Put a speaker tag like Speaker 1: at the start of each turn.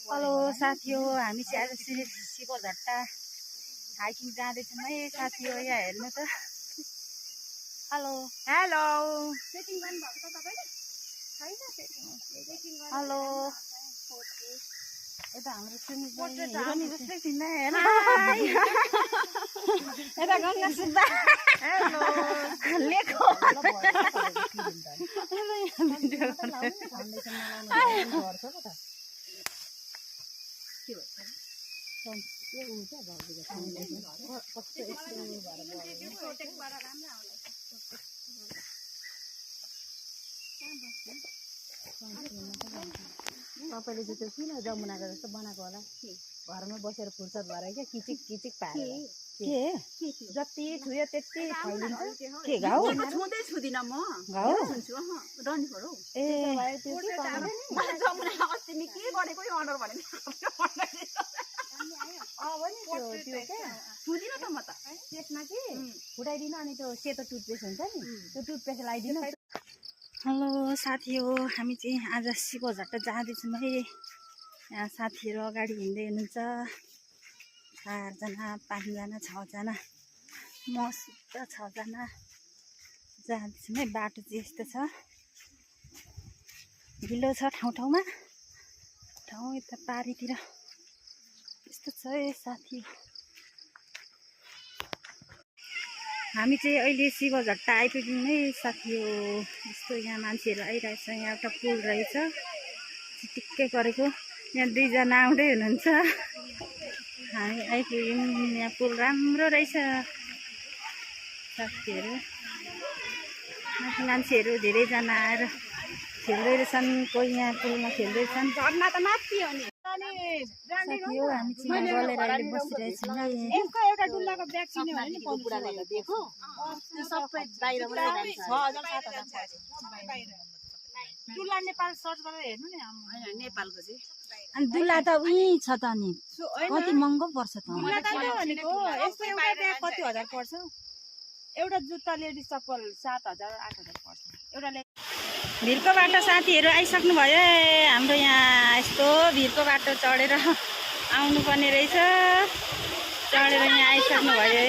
Speaker 1: Hello साथी हो, हामी चाहिँ आज शिवझट्टा हाइकिङ जाँदैछौँ है साथी हो। यहाँ हेर्नु त। हेलो हेलो हेलो, यता हाम्रो सुनि जस्तै थिएन यता गङ्गा सुब्बा हेलो लेखो तपाईँले चाहिँ त्यो किन जमुनाको जस्तो बनाएको होला? घरमा बसेर फुर्सद भएर क्या किचिक किचिक पारेर के जति छुयो त्यति फैलिन्छ। के घाउ
Speaker 2: छुँदै छुदिनँ म,
Speaker 1: घाउ
Speaker 2: छुन्छु डन्डी हो।
Speaker 1: ए
Speaker 2: जमुना अस्ति नि के गरेको अर्डर भने छुदिनँ त म त।
Speaker 1: त्यसमा कि फुटाइदिनु अनि त्यो सेतो टुथपेस्ट हुन्छ नि त्यो टुथपेस्ट लगाइदिनु। हेलो साथी हो, हामी चाहिँ आज शिवझट्टा जाँदैछौँ है। यहाँ साथीहरू अगाडि हिँड्दै हुनुहुन्छ, 4 जना 5 जना 6 जना, मसित 6 जना जाँदैछौँ है। बाटो चाहिँ यस्तो छ, ढिलो छ ठाउँ ठाउँमा, ठाउँ यता पारीतिर यस्तो छ है साथी। हामी चाहिँ अहिले शिवझट्टा आइपुग्यौँ है साथी हो। यस्तो यहाँ मान्छेहरू आइरहेछ, यहाँ एउटा पुल रहेछ चिटिक्कै गरेको, यहाँ 2 जना आउँदै हुनुहुन्छ। हामी आइपुग्यौँ, यहाँ पुल राम्रो रहेछ साथीहरू। माथि मान्छेहरू धेरैजना आएर खेल्दै रहेछन्, कोही यहाँ पुलमा खेल्दै छन्।
Speaker 2: झर्ना त माथि हो नि
Speaker 1: साथी हो, हामी चाहिँ गलेर अहिले बसिरहेछौँ है।
Speaker 2: यसको एउटा डुल्लाको ब्याग किन्यो भने नि 1500 दिएको, त्यो सबै बाहिरबाट लगाएको 6000 7000
Speaker 3: डुल्ला नेपाल सर्च गरेर हेर्नु नि।
Speaker 2: हैन नेपालको चाहिँ।
Speaker 1: अनि दुल्ला त उही छ त नि, कति महँगो पर्छ त?
Speaker 3: डुल्ला त भनेको यस्तो एउटा ब्याग कति हजार पर्छ? एउटा जुत्ता लेडिज चप्पल 7000 8000 पर्छ एउटा।
Speaker 1: भिरको बाटो साथीहरू आइसक्नु भयो। हाम्रो यहाँ यस्तो भिरको बाटो चढेर आउनुपर्ने रहेछ, चढेर यहाँ आइसक्नु भयो।